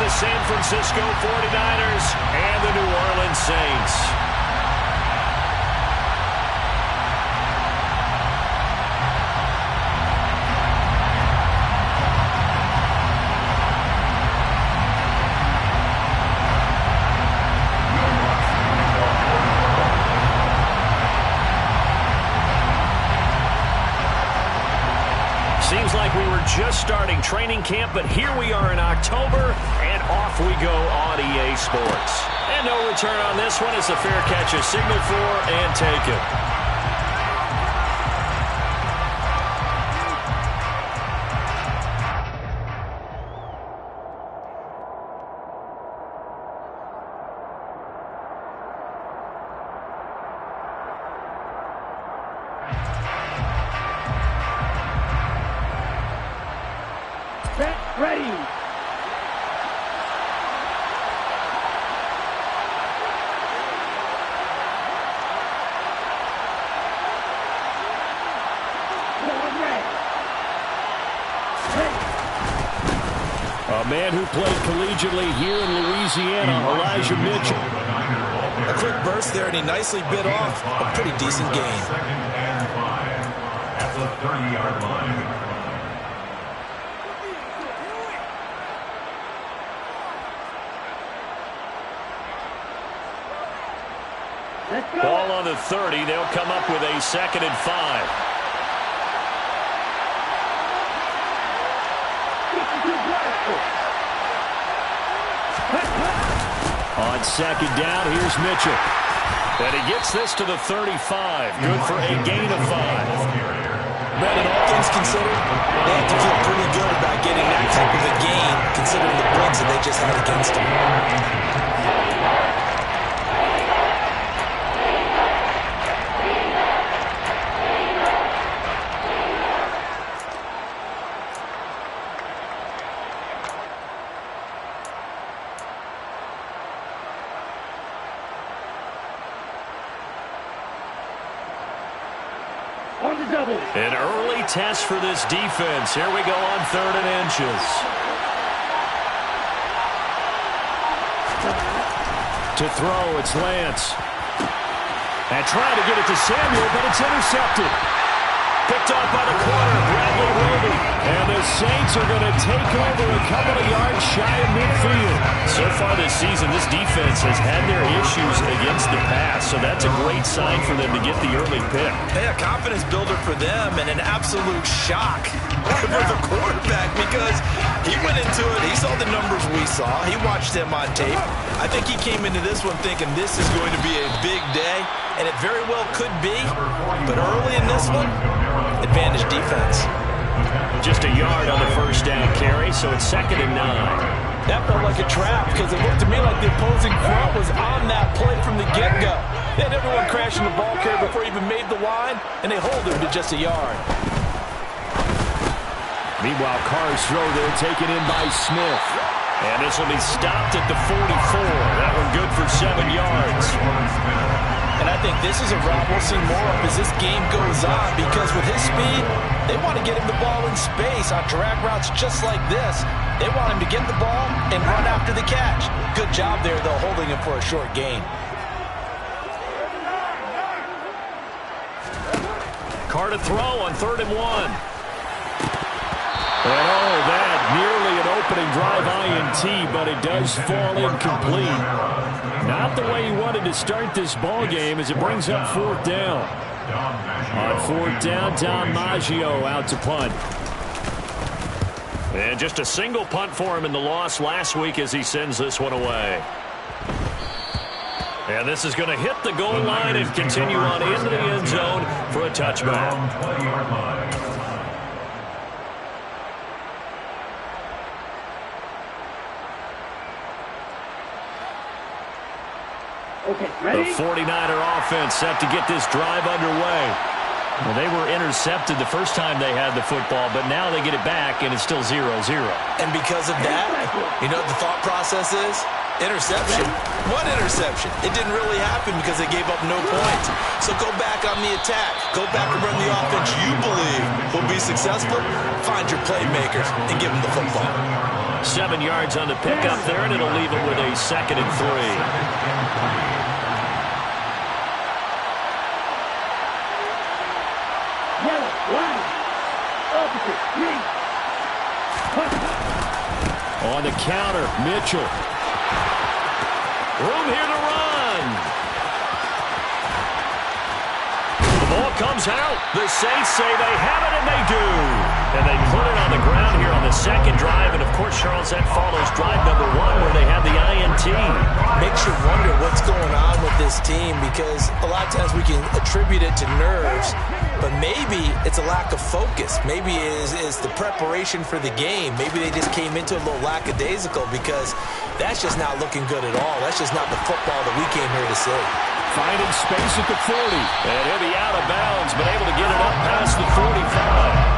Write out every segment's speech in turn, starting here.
the San Francisco 49ers and the New Orleans Saints. Seems like we were just starting training camp, but here we are in October, and off we go on EA Sports. And no return on this one as the fair catch is signaled for and taken. Ready. A man who played collegiately here in Louisiana, Elijah Mitchell. A quick burst there, and he nicely bit off a pretty decent gain. Second and 5 at the 30-yard line. Ball on the 30. They'll come up with a 2nd and 5. On 2nd down, here's Mitchell. And he gets this to the 35. Good for a gain of 5. Brandon, all things considered, they have to feel pretty good about getting that type of a gain, considering the points that they just had against them. An early test for this defense. Here we go on 3rd and inches. To throw, it's Lance. And trying to get it to Samuel, but it's intercepted. Picked off by the corner, Bradley Roby. And the Saints are going to take over a couple of yards shy of midfield. So far this season, this defense has had their issues against the pass, so that's a great sign for them to get the early pick. Hey, a confidence builder for them and an absolute shock for the quarterback because he went into it, he saw the numbers we saw, he watched them on tape. I think he came into this one thinking this is going to be a big day, and it very well could be, but early in this one, advantage defense. Just a yard on the 1st down carry, so it's 2nd and 9. That felt like a trap because it looked to me like the opposing front was on that play from the get-go. They had everyone crashing the ball carrier before he even made the line, and they hold him to just a yard. Meanwhile, Carr's throw there taken in by Smith. And this will be stopped at the 44. That one good for 7 yards. And I think this is a route we'll see more of as this game goes on because with his speed, they want to get him the ball in space on drag routes just like this. They want him to get the ball and run after the catch. Good job there, though, holding him for a short gain. Carr to throw on 3rd and 1. And that nearly an opening drive INT, but it does fall incomplete. Not the way he wanted to start this ball game as it brings up 4th down. On 4th down, Don Maggio out to punt. And just a single punt for him in the loss last week as he sends this one away. And this is going to hit the goal line and continue on into the end zone for a touchback. Okay, ready? The 49er offense set to get this drive underway. Well, they were intercepted the first time they had the football, but now they get it back, and it's still 0-0. And because of that, you know what the thought process is? Interception. One interception. It didn't really happen because they gave up no points. So go back on the attack. Go back and run the offense you believe will be successful. Find your playmakers and give them the football. 7 yards on the pickup there, and it'll leave them with a 2nd and 3. Yellow, line. Opposite, green. On the counter, Mitchell. Room here to run. The ball comes out. The Saints say they have it, and they do. And they put it on the ground here on the 2nd drive. And, of course, Charles, that follows drive number 1 where they have the INT. Makes you wonder what's going on with this team, because a lot of times we can attribute it to nerves, but maybe it's a lack of focus. Maybe it is the preparation for the game. Maybe they just came into it a little lackadaisical, because that's just not looking good at all. That's just not the football that we came here to see. Finding space at the 40. And he'll be out of bounds, but able to get it up past the 45.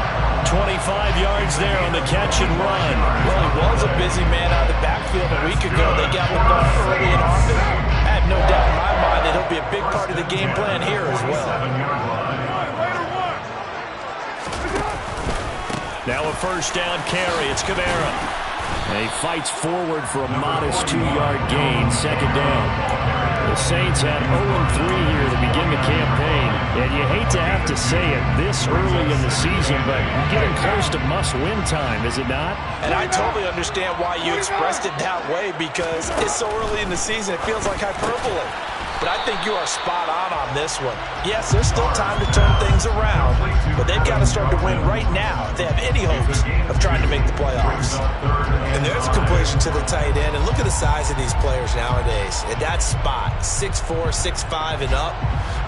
25 yards there on the catch and run. Well, he was a busy man out of the backfield a week ago. They got the ball early and often. I have no doubt in my mind that he'll be a big part of the game plan here as well. Now a 1st down carry. It's Camara. And he fights forward for a modest 2-yard gain. 2nd down. The Saints had 0-3 here to begin the campaign. And you hate to have to say it this early in the season, but getting close to must-win time, is it not? And I totally understand why you expressed it that way, because it's so early in the season, it feels like hyperbole. But I think you are spot on this one. Yes, there's still time to turn things around, but they've got to start to win right now if they have any hopes of trying to make the playoffs. And there's a completion to the tight end, and look at the size of these players nowadays. At that spot, 6'4", 6'5", and up.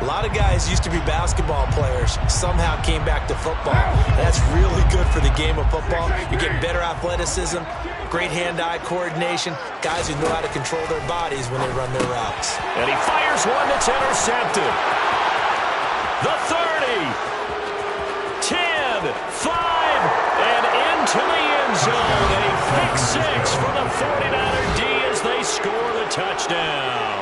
A lot of guys used to be basketball players, somehow came back to football. And that's really good for the game of football. You get better athleticism, great hand-eye coordination, guys who know how to control their bodies when they run their routes. And he fires one that's intercepted. The 30, 10, 5, and into the end zone. A pick 6 for the 49er D as they score the touchdown.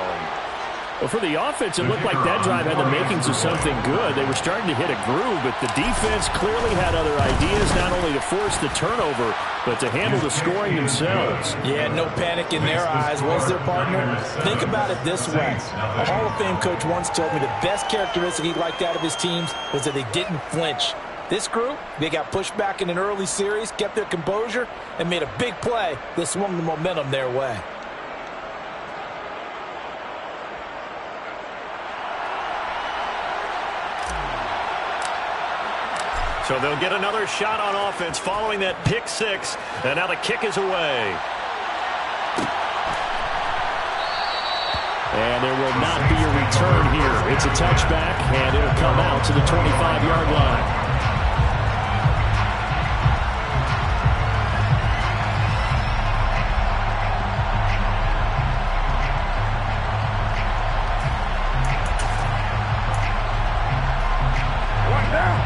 Well, for the offense, it looked like that drive had the makings of something good. They were starting to hit a groove, but the defense clearly had other ideas, not only to force the turnover, but to handle the scoring themselves. Yeah, no panic in their eyes, was their partner? Think about it this way. A Hall of Fame coach once told me the best characteristic he liked out of his teams was that they didn't flinch. This group, they got pushed back in an early series, kept their composure, and made a big play that swung the momentum their way. So they'll get another shot on offense following that pick 6. And now the kick is away. And there will not be a return here. It's a touchback, and it'll come out to the 25-yard line.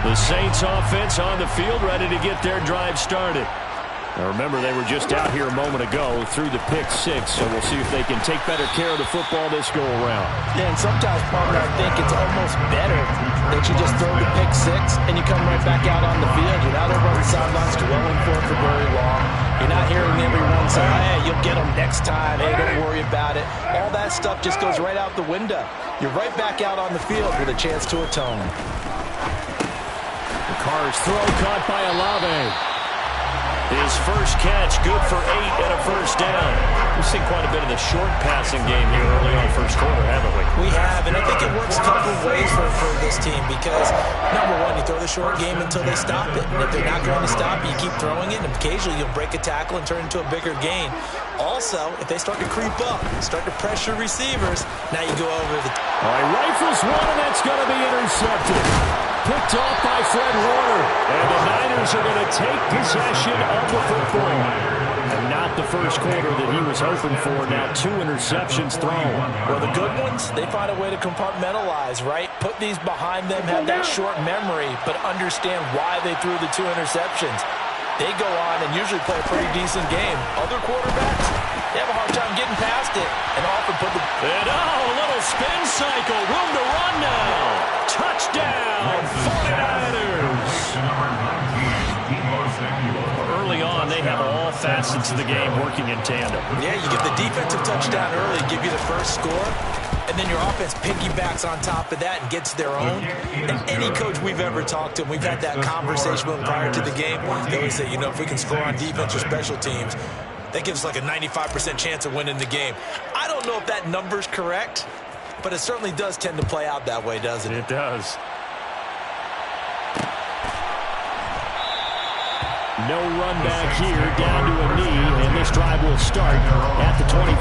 The Saints offense on the field, ready to get their drive started. Now remember, they were just out here a moment ago through the pick 6, so we'll see if they can take better care of the football this go-around. Yeah, and sometimes, partner, I think it's almost better that you just throw the pick 6 and you come right back out on the field. You're not over on the sidelines dwelling for it for very long. You're not hearing everyone say, hey, you'll get them next time. Hey, don't worry about it. All that stuff just goes right out the window. You're right back out on the field with a chance to atone. Carr's throw caught by Olave. His first catch, good for 8 and a first down. We've seen quite a bit of the short passing game here early on first quarter, haven't we? We have, and I think it works a couple of ways for this team because, number one, you throw the short game until they stop it. And if they're not going to stop it, you keep throwing it, and occasionally you'll break a tackle and turn it into a bigger gain. Also, if they start to creep up, start to pressure receivers, now you go over the... All right, rifles one, and that's going to be intercepted. Picked off by Fred Warner. And the Niners are going to take possession of the football. And not the first quarter that he was hoping for. Now 2 interceptions thrown. Well, the good ones, they find a way to compartmentalize, right? Put these behind them, have that short memory, but understand why they threw the 2 interceptions. They go on and usually play a pretty decent game. Other quarterbacks, they have a hard time getting past it and often put the... And a little spin cycle. Room to run now. Touchdown, 49ers. Early on, they have all facets of the game working in tandem. Yeah, you get the defensive touchdown early, give you the first score, and then your offense piggybacks on top of that and gets their own. And any coach we've ever talked to, and we've had that conversation with them prior to the game, they always say, you know, if we can score on defense or special teams, that gives like a 95% chance of winning the game. I don't know if that number's correct, but it certainly does tend to play out that way, doesn't it? It does. No run back here, down to a knee, and this drive will start at the 25.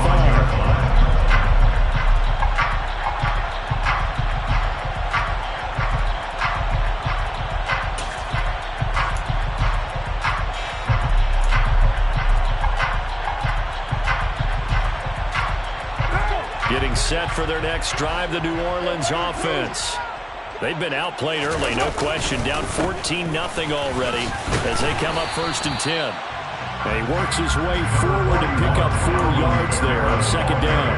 Getting set for their next drive, the New Orleans offense. They've been outplayed early, no question. Down 14-0 already as they come up 1st and 10. And he works his way forward to pick up 4 yards there on 2nd down.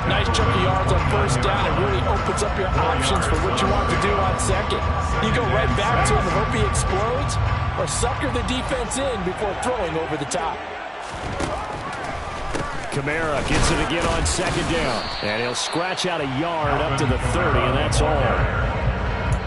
Nice chunk of yards on 1st down. It really opens up your options for what you want to do on 2nd. You go right back to him and hope he explodes, or sucker the defense in before throwing over the top. Kamara gets it again on 2nd down. And he'll scratch out a yard up to the 30, and that's all.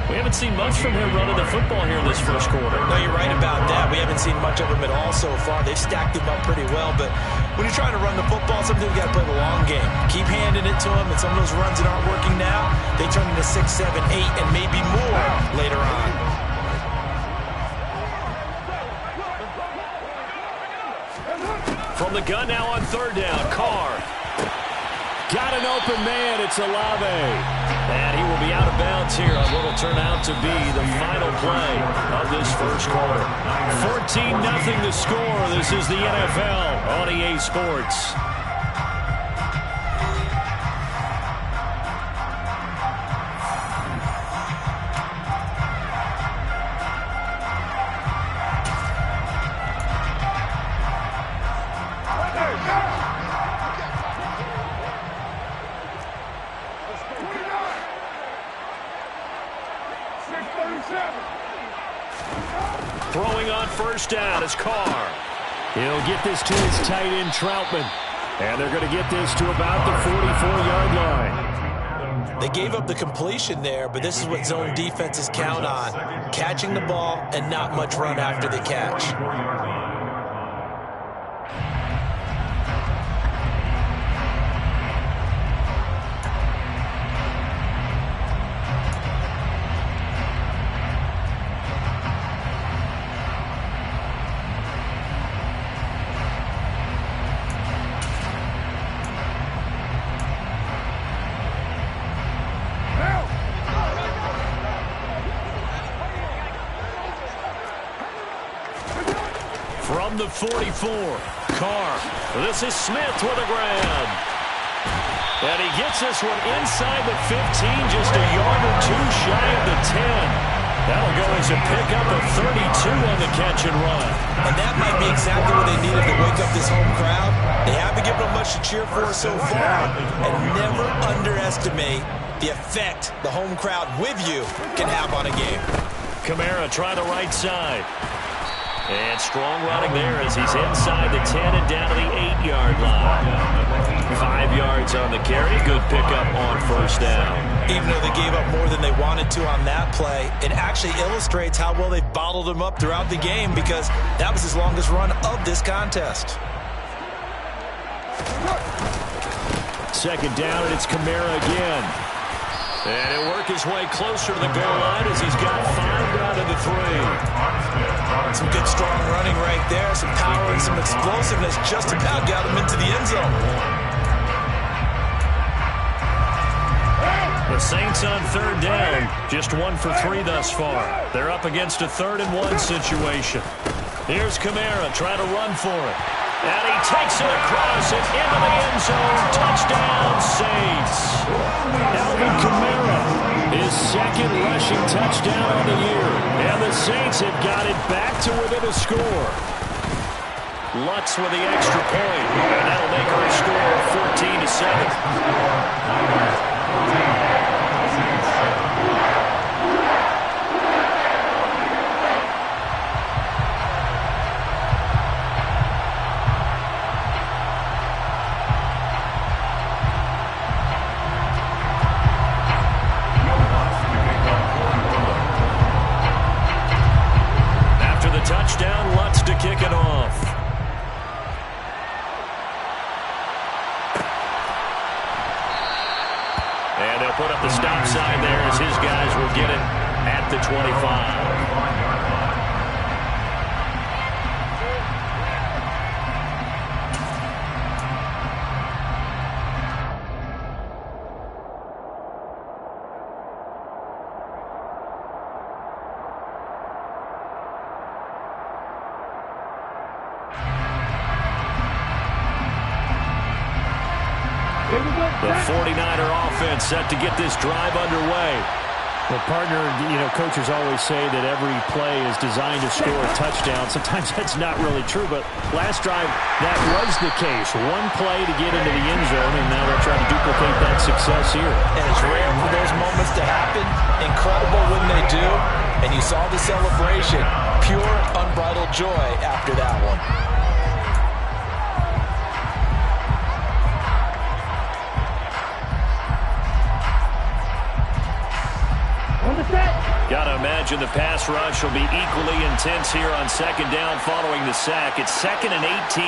We haven't seen much from him running the football here in this first quarter. No, you're right about that. We haven't seen much of him at all so far. They've stacked him up pretty well, but when you're trying to run the football, sometimes you got to play the long game. Keep handing it to him, and some of those runs that aren't working now, they turn into 6, 7, 8, and maybe more later on. From the gun now on 3rd down, Carr. Got an open man, it's Olave. And he will be out of bounds here on what will turn out to be the final play of this first quarter. 14-0 the score. This is the NFL on EA Sports. Throwing on 1st down is Carr. He'll get this to his tight end, Troutman. And they're going to get this to about the 44-yard line. They gave up the completion there, but this is what zone defenses count on. Catching the ball and not much run after the catch. From the 44, Carr. This is Smith with a grab. And he gets this one inside the 15, just a yard or two shy of the 10. That'll go as a pickup of 32 on the catch and run. And that might be exactly what they needed to wake up this home crowd. They haven't given them much to cheer for so far. And never underestimate the effect the home crowd with you can have on a game. Kamara try the right side. And strong running there as he's inside the 10 and down to the 8-yard line. 5 yards on the carry. Good pickup on 1st down. Even though they gave up more than they wanted to on that play, it actually illustrates how well they've bottled him up throughout the game, because that was his longest run of this contest. 2nd down, and it's Kamara again. And he'll work his way closer to the goal line as he's got 5 down to the 3. Some good strong running right there, some power and some explosiveness, just about got him into the end zone. The Saints on 3rd down, just 1 for 3 thus far. They're up against a 3rd and 1 situation. Here's Kamara trying to run for it. And he takes it across and into the end zone. Touchdown, Saints. Alvin Kamara, his 2nd rushing touchdown on the year. And the Saints have got it back to within a score. Lutz with the extra point. And that'll make our score 14-7. to put up the stop sign there as his guys will get it at the 25. The 49er offense set to get this drive underway. Well, partner, coaches always say that every play is designed to score a touchdown. Sometimes that's not really true, but last drive, that was the case. One play to get into the end zone, and now they'll try to duplicate that success here. And it's rare for those moments to happen. Incredible when they do. And you saw the celebration. Pure, unbridled joy after that one. Got to imagine the pass rush will be equally intense here on second down following the sack. It's 2nd and 18.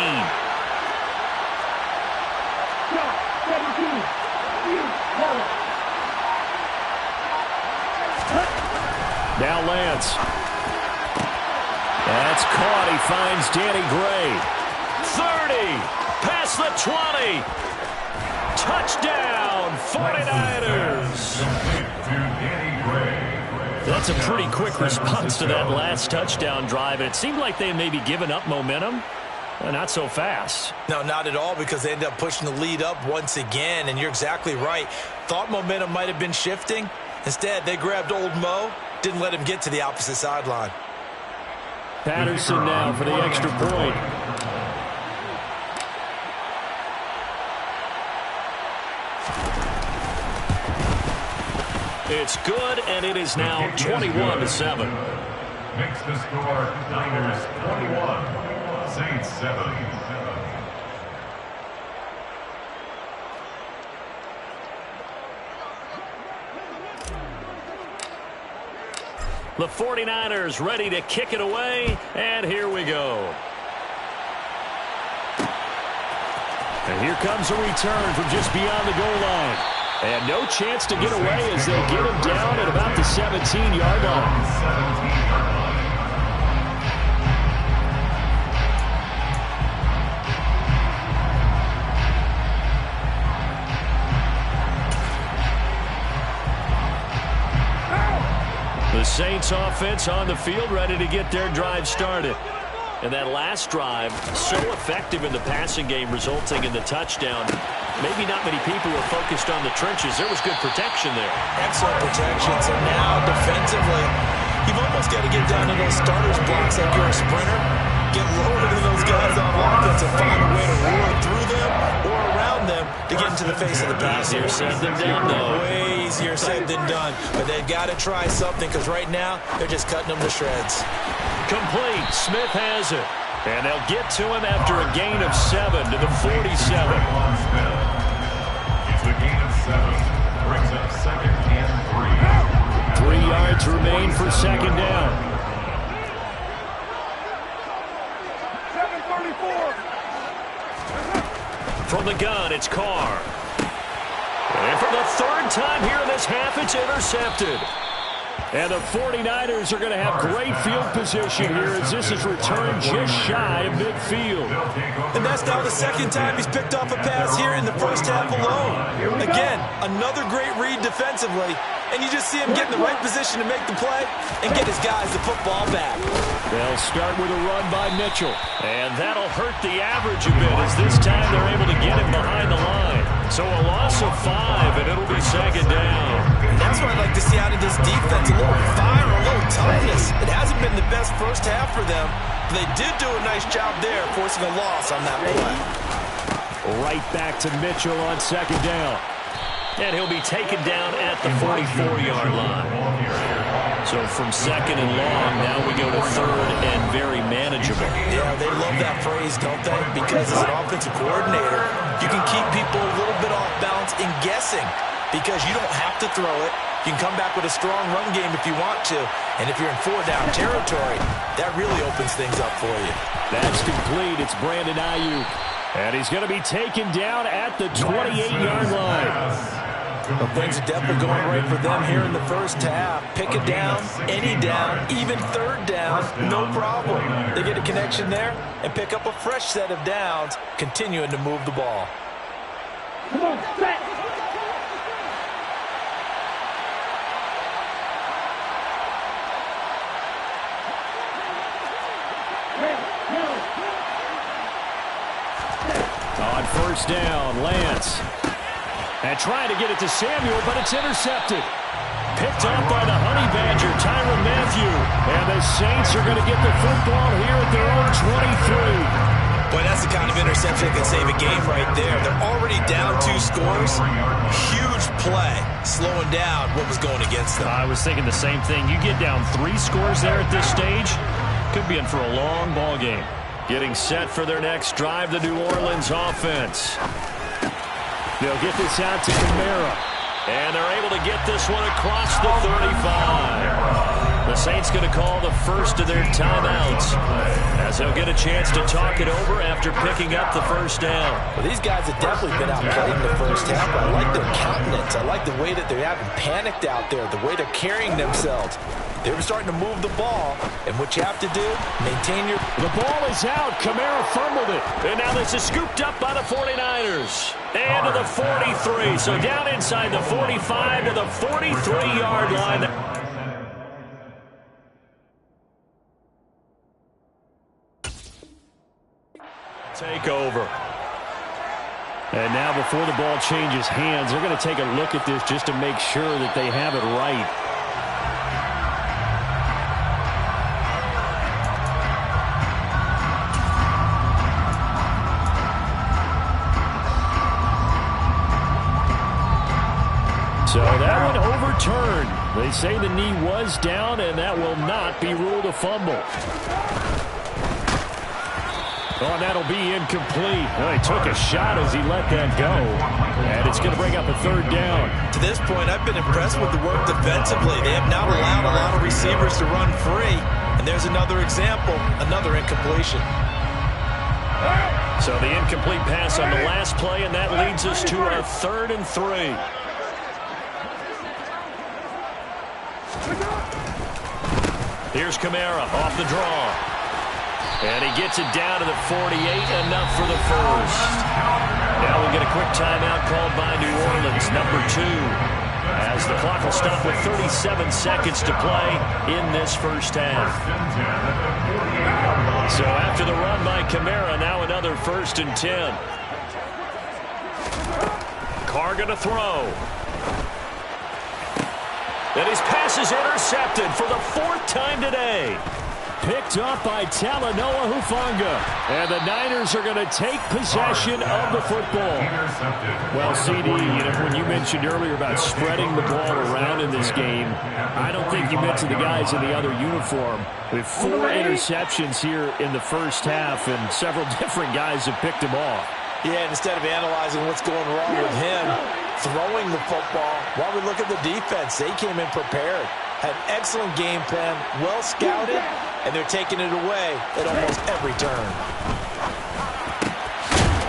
Now Lance. That's caught. He finds Danny Gray. 30. Past the 20. Touchdown, 49ers. That's a pretty quick response to that last touchdown drive. It seemed like they may be giving up momentum. Not so fast. No, not at all, because they ended up pushing the lead up once again, and you're exactly right. Thought momentum might have been shifting. Instead, they grabbed old Mo, didn't let him get to the opposite sideline. Patterson now for the extra point. It's good, and it is now 21-7. Makes the score Niners 21, Saints 7. The 49ers ready to kick it away, and here we go. And here comes a return from just beyond the goal line. And no chance to get away as they get him down at about the 17-yard line. The Saints offense on the field ready to get their drive started. And that last drive, so effective in the passing game, resulting in the touchdown. Maybe not many people were focused on the trenches. There was good protection there. Excellent protection. So now, defensively, you've almost got to get down to those starters blocks like you're a sprinter. Get lower than those guys on offense and find a way to roar through them or around them to get into the face of the pass. Easier said than done, though. Way easier said than done. But they've got to try something, because right now, they're just cutting them to shreds. Complete. Smith has it. And they'll get to him after a gain of 7 to the 47. It's a gain of 7. Brings up 2nd and 3. 3 yards remain for second down. 7:34. From the gun, it's Carr. And for the 3rd time here in this half, it's intercepted. And the 49ers are going to have great field position here as this is returned just shy of midfield. And that's now the 2nd time he's picked off a pass here in the first half alone. Again, another great read defensively, and you just see him get in the right position to make the play and get his guys the football back. They'll start with a run by Mitchell, and that'll hurt the average a bit as this time they're able to get him behind the line. So a loss of 5, and it'll be second down. That's what I'd like to see out of this defense. A little fire, a little toughness. It hasn't been the best first half for them, but they did do a nice job there, forcing a loss on that play. Right back to Mitchell on second down. And he'll be taken down at the 44-yard line. So from second and long, now we go to third and very manageable. Yeah, they love that phrase, don't they? Because as an offensive coordinator, you can keep people a little bit off balance in guessing, because you don't have to throw it. You can come back with a strong run game if you want to. And if you're in 4-down territory, that really opens things up for you. That's complete. It's Brandon Ayuk. And he's going to be taken down at the 28-yard line. Well, things are definitely going right for them here in the first half. Pick a down, any down, even third down, no problem. They get a connection there and pick up a fresh set of downs, continuing to move the ball. Come on, back. On first down, Lance. And trying to get it to Samuel, but it's intercepted. Picked up by the Honey Badger, Tyrann Mathieu. And the Saints are going to get the football here at their own 23. Boy, that's the kind of interception that can save a game right there. They're already down 2 scores. Huge play, slowing down what was going against them. I was thinking the same thing. You get down 3 scores there at this stage, could be in for a long ball game. Getting set for their next drive, the New Orleans offense. They'll get this out to Kamara. And they're able to get this one across the 35. The Saints going to call the first of their timeouts as they'll get a chance to talk it over after picking up the first down. Well, these guys have definitely been outplayed in the first half. I like their countenance. I like the way that they haven't panicked out there, the way they're carrying themselves. They were starting to move the ball, and what you have to do, maintain your... The ball is out. Kamara fumbled it. And now this is scooped up by the 49ers. And to the 43. So down inside the 45 to the 43-yard line. Take over. And now before the ball changes hands, they're going to take a look at this just to make sure that they have it right. So that one overturned. They say the knee was down, and that will not be ruled a fumble. Oh, and that'll be incomplete. Well, he took a shot as he let that go. And it's going to bring up a third down. To this point, I've been impressed with the work defensively. They have not allowed a lot of receivers to run free. And there's another example, another incompletion. So the incomplete pass on the last play, and that leads us to a 3rd and 3. Here's Kamara off the draw. And he gets it down to the 48, enough for the first. Now we'll get a quick timeout called by New Orleans, number 2. As the clock will stop with 37 seconds to play in this first half. So after the run by Kamara, now another 1st and 10. Carr going to throw. And his pass is intercepted for the 4th time today. Picked up by Talanoa Hufanga. And the Niners are going to take possession of the football. Well, CD, when you mentioned earlier about spreading the ball around in this game, I don't think you mentioned the guys in the other uniform. With 4 interceptions here in the first half, and several different guys have picked him off. Yeah, and instead of analyzing what's going wrong with him, throwing the football, while we look at the defense, they came in prepared. Had an excellent game plan, well scouted, and they're taking it away at almost every turn.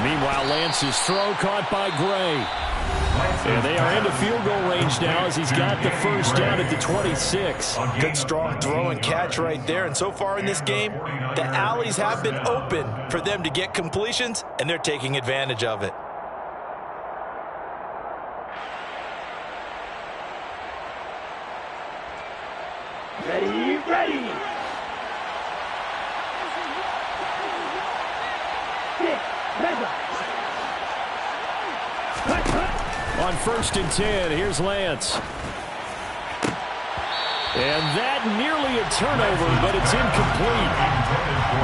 Meanwhile, Lance's throw caught by Gray. And they are into field goal range now as he's got the first down at the 26. Good strong throw and catch right there. And so far in this game, the alleys have been open for them to get completions, and they're taking advantage of it. Ready, ready. On 1st and 10, here's Lance. And that nearly a turnover, but it's incomplete.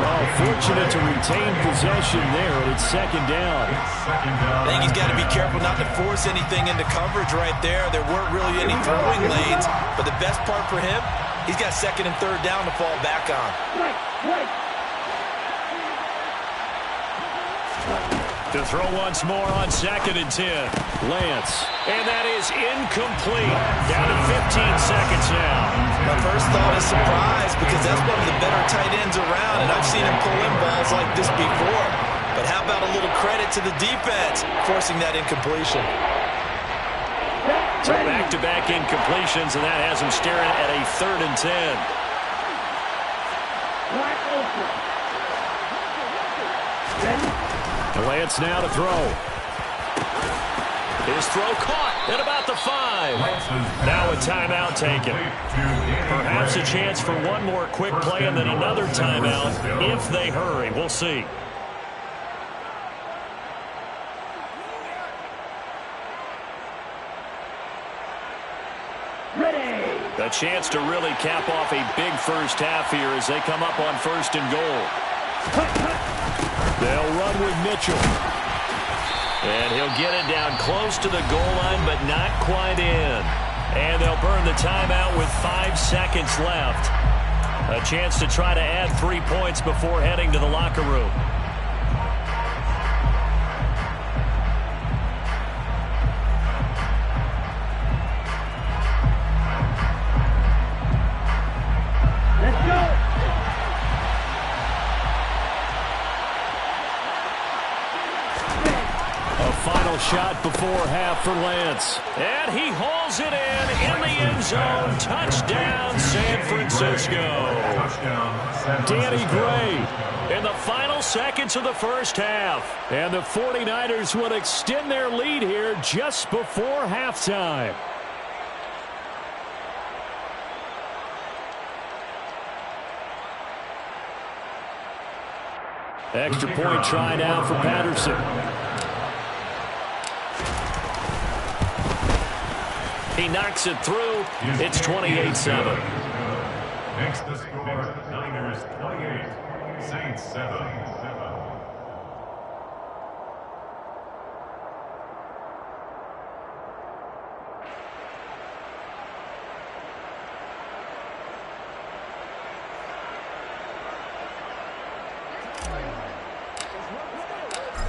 Oh, fortunate to retain possession there. It's 2nd down. I think he's got to be careful not to force anything into coverage right there. There weren't really any throwing lanes, but the best part for him, he's got 2nd and 3rd down to fall back on. To throw once more on 2nd and 10. Lance. And that is incomplete. Down to 15 seconds now. My first thought is surprise, because that's one of the better tight ends around, and I've seen him pull in balls like this before. But how about a little credit to the defense forcing that incompletion? So back-to-back incompletions, and that has him staring at a 3rd and 10. Lance now to throw. His throw caught at about the 5. Now a timeout taken. Perhaps a chance for one more quick play and then another timeout if they hurry. We'll see. A chance to really cap off a big first half here as they come up on 1st and goal. They'll run with Mitchell. And he'll get it down close to the goal line, but not quite in. And they'll burn the timeout with 5 seconds left. A chance to try to add 3 points before heading to the locker room. Shot before half for Lance. And he hauls it in the end zone. Touchdown, San Francisco. Danny Gray in the final seconds of the first half. And the 49ers will extend their lead here just before halftime. Extra point try now for Patterson. He knocks it through. It's 28-7. Next the score, Niners 28, Saints 7.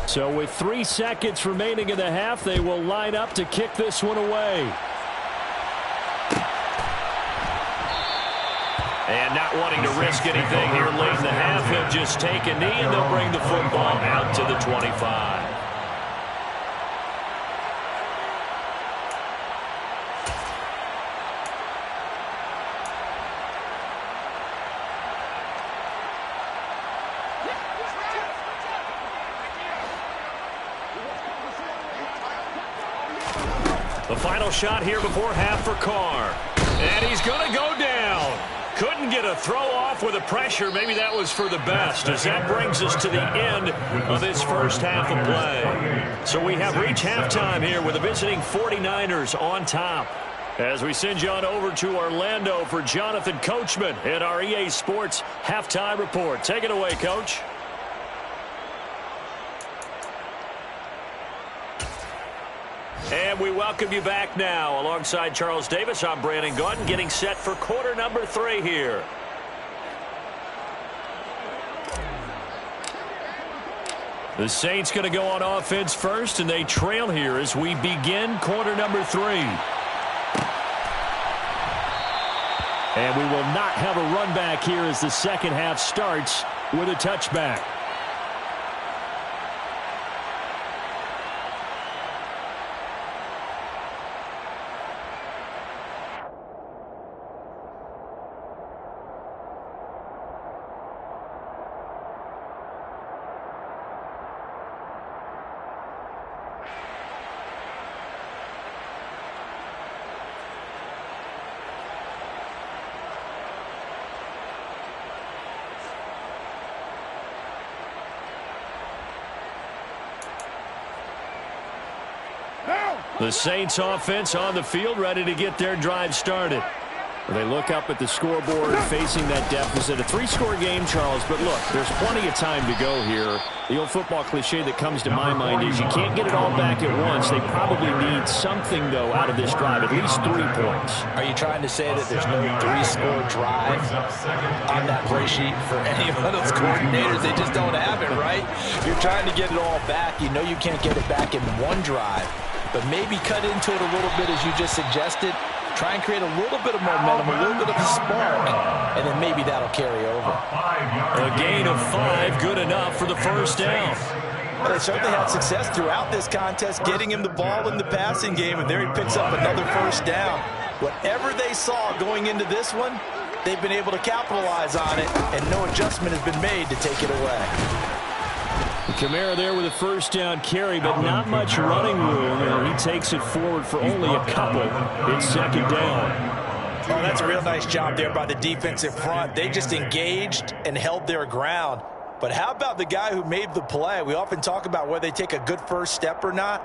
So with 3 seconds remaining in the half, they will line up to kick this one away. And not wanting to risk anything here late in the half, he'll just take a knee and they'll bring the football out to the 25. The final shot here before half for Carr. And he's going to go down. Couldn't get a throw off with the pressure. Maybe that was for the best, as that brings us to the end of this first half of play. So we have reached halftime here with the visiting 49ers on top. As we send you on over to Orlando for Jonathan Coachman in our EA Sports Halftime Report. Take it away, Coach. And we welcome you back now. Alongside Charles Davis, I'm Brandon Gaudin, getting set for quarter number 3 here. The Saints going to go on offense first, and they trail here as we begin quarter number 3. And we will not have a run back here as the second half starts with a touchback. The Saints offense on the field, ready to get their drive started. They look up at the scoreboard facing that deficit. A 3-score game, Charles, but look, there's plenty of time to go here. The old football cliche that comes to my mind is you can't get it all back at once. They probably need something, though, out of this drive, at least 3 points. Are you trying to say that there's no 3-score drive on that play sheet for any of those coordinators? They just don't have it, right? You're trying to get it all back. You know you can't get it back in one drive, but maybe cut into it a little bit as you just suggested. Try and create a little bit of momentum, a little bit of a spark, and then maybe that'll carry over. A gain of 5, good enough for the first down. Well, they certainly had success throughout this contest, getting him the ball in the passing game, and there he picks up another first down. Whatever they saw going into this one, they've been able to capitalize on it, and no adjustment has been made to take it away. Kamara there with a first down carry, but not much running room. He takes it forward for only a couple. It's second down. Oh, that's a real nice job there by the defensive front. They just engaged and held their ground. But how about the guy who made the play? We often talk about whether they take a good first step or not.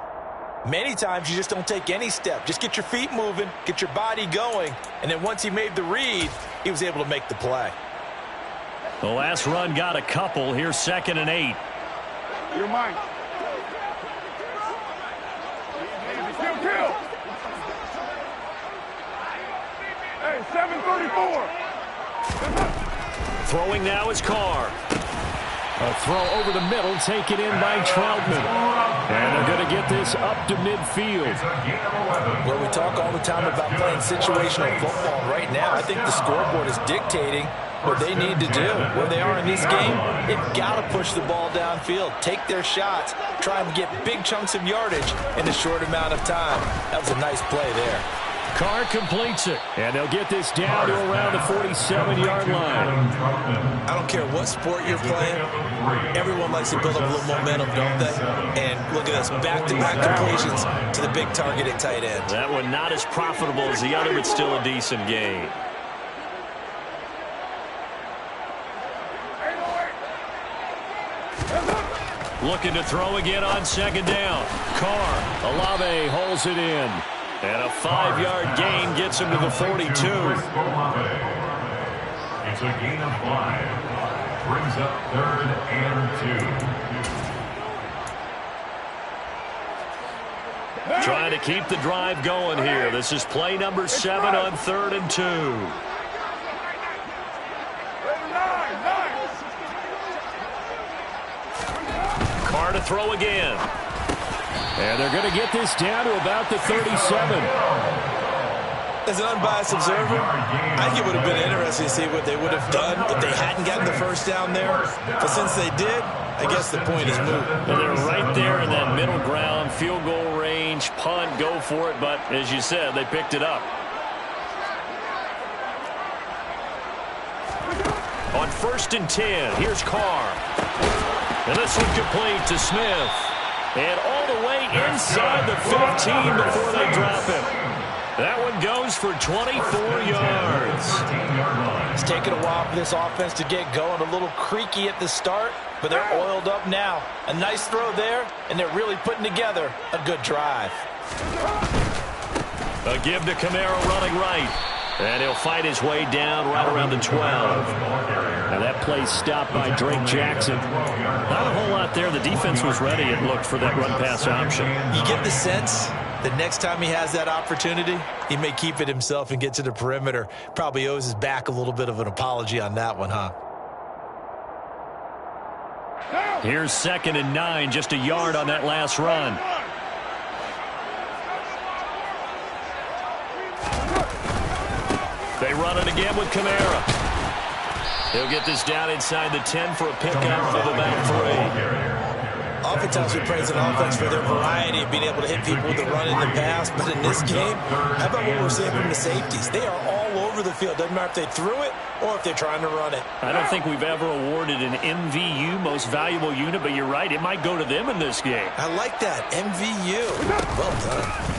Many times you just don't take any step. Just get your feet moving, get your body going, and then once he made the read, he was able to make the play. The last run got a couple. Here's 2nd and 8. You're mine. Kill. Hey, 734. Throwing now is Carr. A throw over the middle, taken in by Troutman. And they're going to get this up to midfield. Well, we talk all the time about playing situational football. Right now, I think the scoreboard is dictating what they need to do. Where they are in this game, they've got to push the ball downfield, take their shots, try and get big chunks of yardage in a short amount of time. That was a nice play there. Carr completes it, and they'll get this down to around the 47-yard line. I don't care what sport you're playing. Everyone likes to build up a little momentum, don't they? And look at this, back-to-back completions to the big targeted tight end. That one not as profitable as the other, but still a decent gain. Looking to throw again on second down. Carr, Olave holds it in. And a 5-yard gain gets him to the 42. It's a gain of 5. Brings up 3rd and 2. Trying to keep the drive going here. This is play number 7 on 3rd and 2. Carr to throw again. And they're going to get this down to about the 37. As an unbiased observer, I think it would have been interesting to see what they would have done if they hadn't gotten the first down there. But since they did, I guess the point is moot. And they're right there in that middle ground, field goal range, punt, go for it. But as you said, they picked it up. On 1st and 10, here's Carr. And this one complete to Smith. And all the way inside the 15 before they drop him. That one goes for 24 yards. It's taken a while for this offense to get going. A little creaky at the start, but they're oiled up now. A nice throw there, and they're really putting together a good drive. A give to Kamara running right. And he'll fight his way down right around the 12. And that play stopped by Drake Jackson. Not a whole lot there. The defense was ready, it looked, for that run-pass option. You get the sense that next time he has that opportunity, he may keep it himself and get to the perimeter. Probably owes his back a little bit of an apology on that one, huh? Here's 2nd and 9, just a yard on that last run. They run it again with Kamara. He'll get this down inside the 10 for a pickup of about 3. Oftentimes we praise an offense for their variety of being able to hit people with the run in the pass, but in this game, how about what we're seeing from the safeties? They are all over the field. Doesn't matter if they threw it or if they're trying to run it. I don't think we've ever awarded an MVU, most valuable unit, but you're right, it might go to them in this game. I like that, MVU. Well done.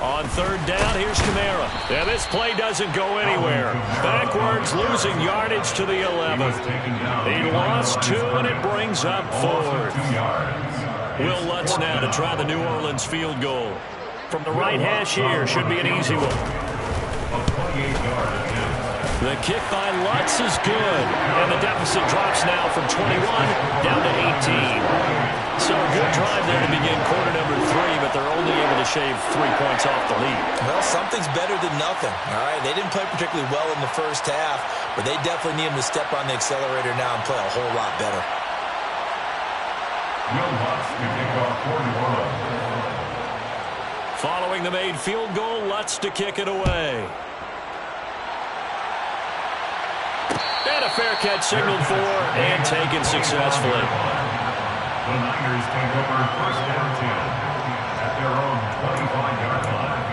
On 3rd down, here's Kamara. And this play doesn't go anywhere. Backwards, losing yardage to the 11. He lost 2, and it brings up 4th. Will Lutz now to try the New Orleans field goal. From the right hash here, should be an easy one. The kick by Lutz is good. And the deficit drops now from 21 down to 18. So a good drive there to begin quarter number 3, but they're only able to shave 3 points off the lead. Well, something's better than nothing. All right, they didn't play particularly well in the first half, but they definitely need them to step on the accelerator now and play a whole lot better. Following the made field goal, Lutz to kick it away. And a fair catch signaled for and taken successfully. The Niners take over first down 10 at their own 25-yard line.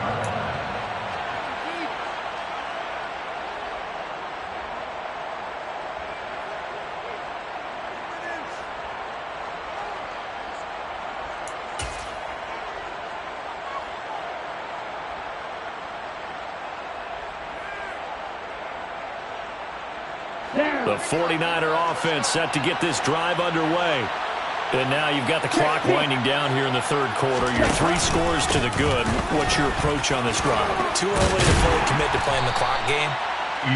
The 49er offense set to get this drive underway. And now you've got the clock winding down here in the third quarter. Your 3 scores to the good. What's your approach on this drive? Too early to fully commit to playing the clock game.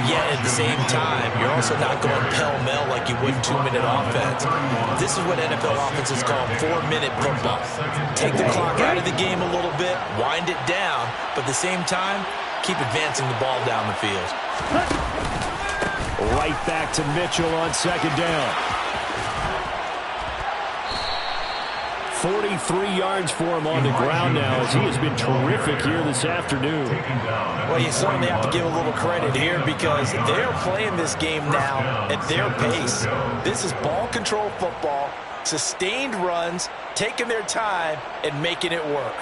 Yet at the same time, you're also not going pell-mell like you would 2-minute offense. This is what NFL offenses call 4-minute football. Take the clock out of the game a little bit, wind it down, but at the same time, keep advancing the ball down the field. Right back to Mitchell on second down. 43 yards for him on the ground now as he has been terrific here this afternoon. Well, you certainly have to give a little credit here because they're playing this game now at their pace. This is ball control football, sustained runs, taking their time, and making it work.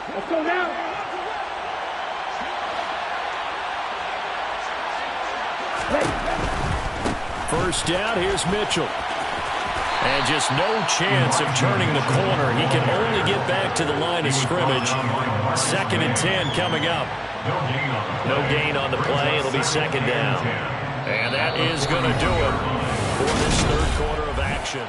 Let's go now. First down, here's Mitchell. And just no chance of turning the corner. He can only get back to the line of scrimmage. 2nd and 10 coming up. No gain on the play. It'll be second down. And that is going to do it for this third quarter of action.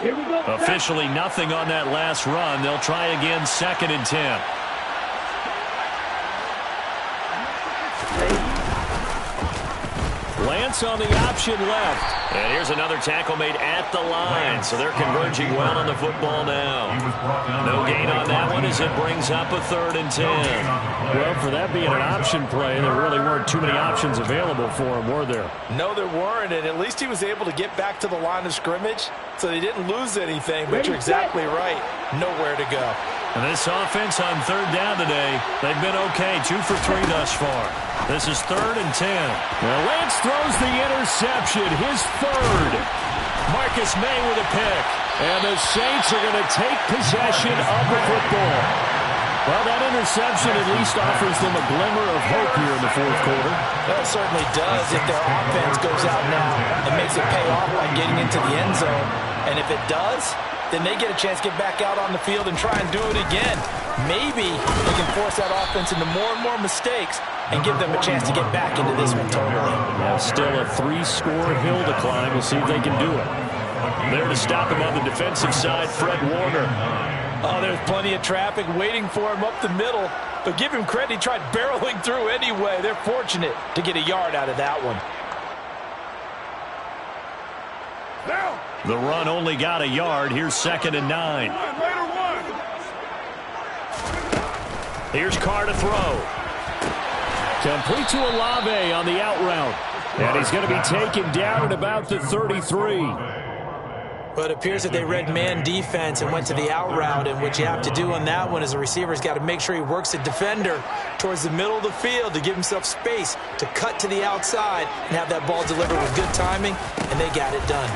Here we go. Officially nothing on that last run. They'll try again, 2nd and 10. Lance on the option left. And here's another tackle made at the line. So they're converging well on the football now. No gain on that one as it brings up a 3rd and 10. Well, for that being an option play, there really weren't too many options available for him, were there? No, there weren't, and at least he was able to get back to the line of scrimmage, so they didn't lose anything, but you're exactly right. Nowhere to go. And this offense on 3rd down today, they've been okay. 2 for 3 thus far. This is 3rd and 10. Now Lance throws the interception, his 3rd. Marcus May with a pick. And the Saints are going to take possession of the football. Well, that interception at least offers them a glimmer of hope here in the 4th quarter. Well, it certainly does if their offense goes out now and makes it pay off by getting into the end zone. And if it does, then they get a chance to get back out on the field and try and do it again. Maybe they can force that offense into more and more mistakes and give them a chance to get back into this one totally. Now still a 3-score hill to climb. We'll see if they can do it. There to stop him on the defensive side, Fred Warner. Oh, there's plenty of traffic waiting for him up the middle. But give him credit, he tried barreling through anyway. They're fortunate to get a yard out of that one. Down. The run only got a yard. Here's 2nd and 9. Here's Carr to throw. Complete to Olave on the out route. And he's going to be taken down at about the 33. Well, it appears that they read man defense and went to the out route, and what you have to do on that one is the receiver's got to make sure he works the defender towards the middle of the field to give himself space to cut to the outside and have that ball delivered with good timing, and they got it done.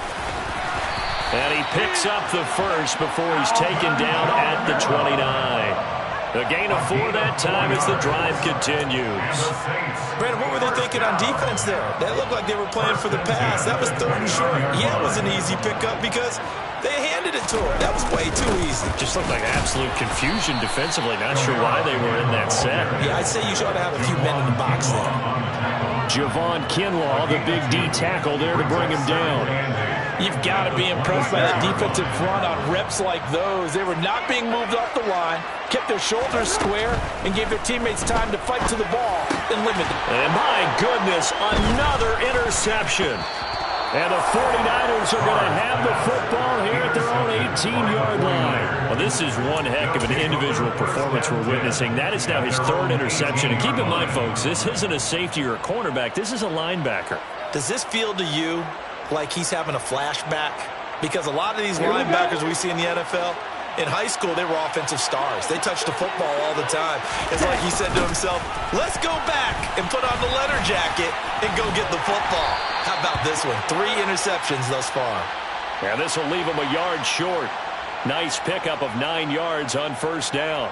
And he picks up the first before he's taken down at the 29. A gain of 4 that time as the drive continues. Brandon, what were they thinking on defense there? They looked like they were playing for the pass. That was 3rd and short. Yeah, it was an easy pickup because they handed it to him. That was way too easy. Just looked like absolute confusion defensively. Not sure why they were in that set. Yeah, I'd say you should have a few men in the box there. Javon Kinlaw, the big D tackle there to bring him down. You've got to be impressed by the defensive front on reps like those. They were not being moved off the line, kept their shoulders square, and gave their teammates time to fight to the ball and limit them. And my goodness, another interception. And the 49ers are going to have the football here at their own 18-yard line. Well, this is one heck of an individual performance we're witnessing. That is now his 3rd interception. And keep in mind, folks, this isn't a safety or a cornerback. This is a linebacker. Does this feel to you like he's having a flashback? Because a lot of these linebackers we see in the NFL, in high school, they were offensive stars. They touched the football all the time. It's like he said to himself, let's go back and put on the leather jacket and go get the football. How about this one? 3 interceptions thus far. Yeah, this will leave him a yard short. Nice pickup of 9 yards on 1st down.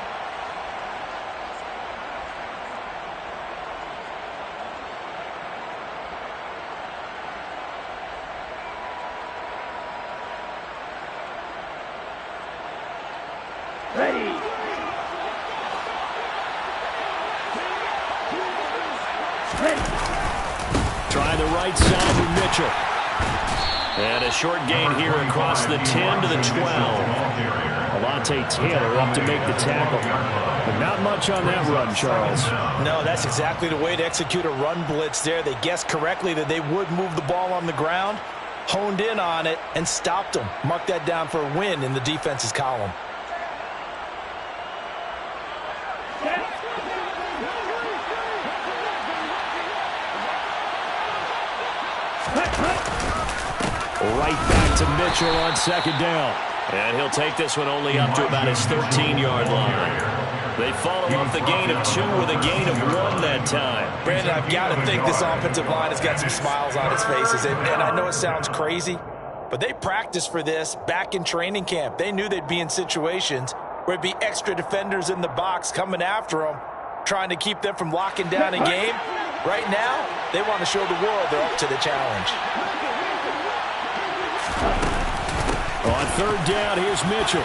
Ready. Trying the right side with Mitchell. And a short gain here across the 10 to the 12. Alontae Taylor up to make the tackle. But not much on that run, Charles. No, that's exactly the way to execute a run blitz there. They guessed correctly that they would move the ball on the ground, honed in on it, and stopped them. Mark that down for a win in the defense's column. Right back to Mitchell on 2nd down. And he'll take this one only up to about his 13-yard line. They follow up the gain of 2 with a gain of 1 that time. Brandon, I've got to think this offensive line has got some smiles on its faces. And I know it sounds crazy, but they practiced for this back in training camp. They knew they'd be in situations where it'd be extra defenders in the box coming after them, trying to keep them from locking down a game. Right now, they want to show the world they're up to the challenge. On 3rd down, here's Mitchell.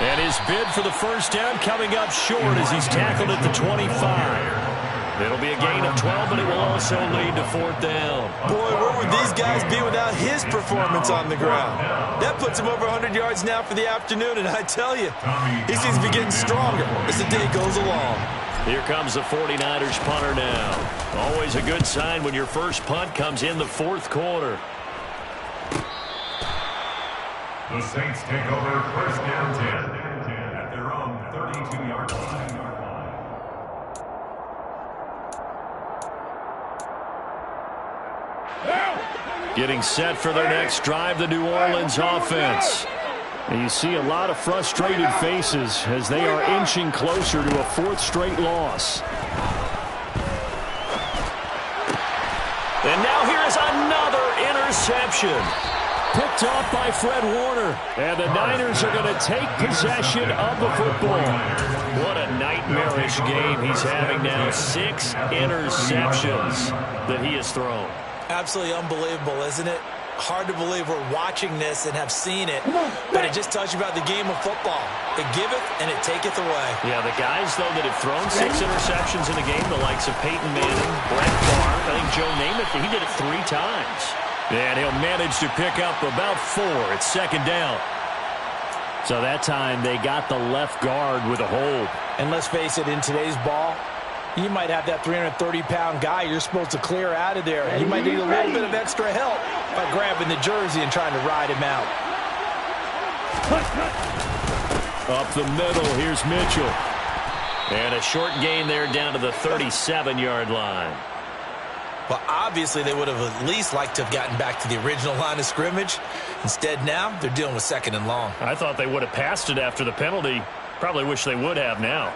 And his bid for the 1st down coming up short as he's tackled at the 25. It'll be a gain of 12, but it will also lead to 4th down. Boy, where would these guys be without his performance on the ground? That puts him over 100 yards now for the afternoon, and I tell you, he seems to be getting stronger as the day goes along. Here comes the 49ers punter now. Always a good sign when your first punt comes in the 4th quarter. The Saints take over 1st down 10 at their own 32-yard line. Getting set for their next drive, the New Orleans offense. And you see a lot of frustrated faces as they are inching closer to a 4th straight loss. And now here is another interception. Picked off by Fred Warner. And the Niners are going to take possession of the football. What a nightmarish game he's having now. 6 interceptions that he has thrown. Absolutely unbelievable, isn't it? Hard to believe we're watching this and have seen it, but it just tells you about the game of football. It giveth and it taketh away. Yeah, the guys, though, that have thrown 6 interceptions in a game, the likes of Peyton Manning, Brett Favre, I think Joe Namath, he did it 3 times. And he'll manage to pick up about 4 at 2nd down. So that time they got the left guard with a hold. And let's face it, in today's ball, you might have that 330-pound guy you're supposed to clear out of there. You might need a little bit of extra help by grabbing the jersey and trying to ride him out. Up the middle, here's Mitchell. And a short gain there down to the 37-yard line. Well, obviously they would have at least liked to have gotten back to the original line of scrimmage. Instead now, they're dealing with 2nd and long. I thought they would have passed it after the penalty. Probably wish they would have now.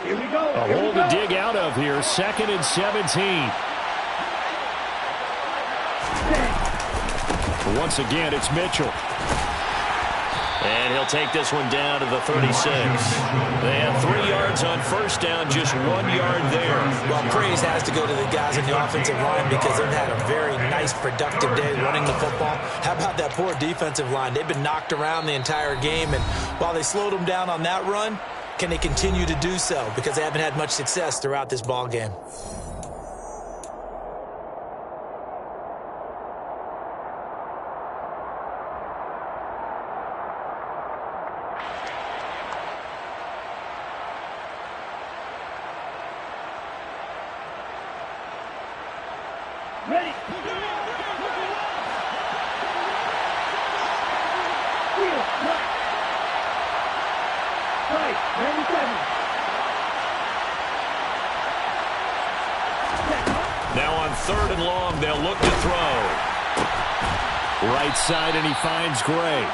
Here we go. A hole to dig out of here. 2nd and 17. Once again, it's Mitchell. And he'll take this one down to the 36. They had 3 yards on first down, just 1 yard there. Well, praise has to go to the guys in the offensive line because they've had a very nice, productive day running the football. How about that poor defensive line? They've been knocked around the entire game, and while they slowed them down on that run, can they continue to do so? Because they haven't had much success throughout this ball game. Ready. Wheel, right, 97. Now on 3rd and long, they'll look to throw. Right side, and he finds Gray.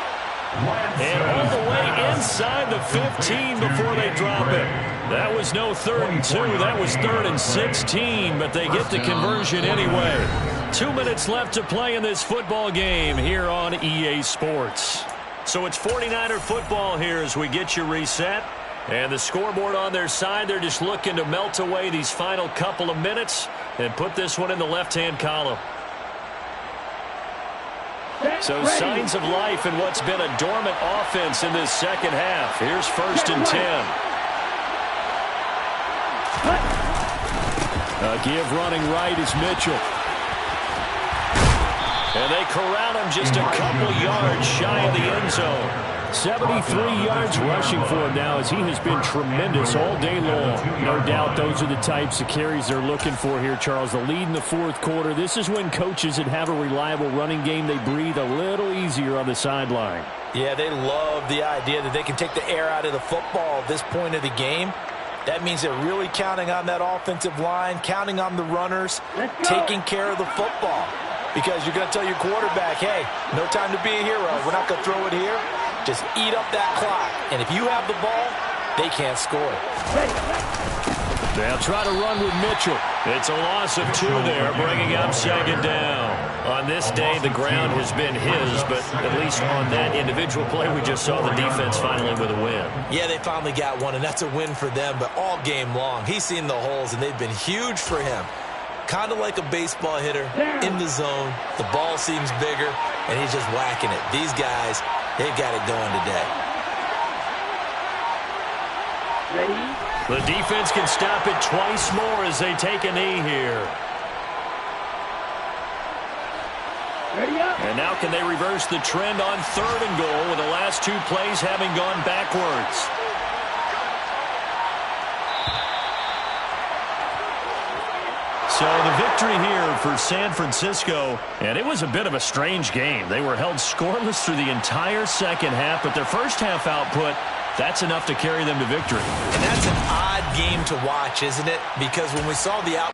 And all the way inside the 15 before they drop it. That was no 3rd and 2. That was 3rd and 16, but they get the conversion anyway. 2 minutes left to play in this football game here on EA Sports. So it's 49er football here as we get you reset. And the scoreboard on their side, they're just looking to melt away these final couple of minutes and put this one in the left-hand column. So signs of life in what's been a dormant offense in this second half. Here's 1st and 10. A give running right is Mitchell. And they corral him just a couple yards shy of the end zone. 73 yards rushing for him now as he has been tremendous all day long. No doubt those are the types of carries they're looking for here, Charles. The lead in the 4th quarter. This is when coaches that have a reliable running game, they breathe a little easier on the sideline. Yeah, they love the idea that they can take the air out of the football at this point of the game. That means they're really counting on that offensive line, counting on the runners, taking care of the football. Because you're going to tell your quarterback, hey, no time to be a hero. We're not going to throw it here. Just eat up that clock. And if you have the ball, they can't score. They'll try to run with Mitchell. It's a loss of 2 there, bringing up 2nd down. On this day, the ground has been his, but at least on that individual play, we just saw the defense finally with a win. Yeah, they finally got one, and that's a win for them, but all game long, he's seen the holes, and they've been huge for him. Kind of like a baseball hitter in the zone. The ball seems bigger, and he's just whacking it. These guys, they've got it going today. Ready. The defense can stop it twice more as they take a knee here. Ready up. And now can they reverse the trend on 3rd and goal with the last 2 plays having gone backwards? So the victory here for San Francisco, and it was a bit of a strange game. They were held scoreless through the entire second half, but their first half output, that's enough to carry them to victory. And that's an odd game to watch, isn't it? Because when we saw the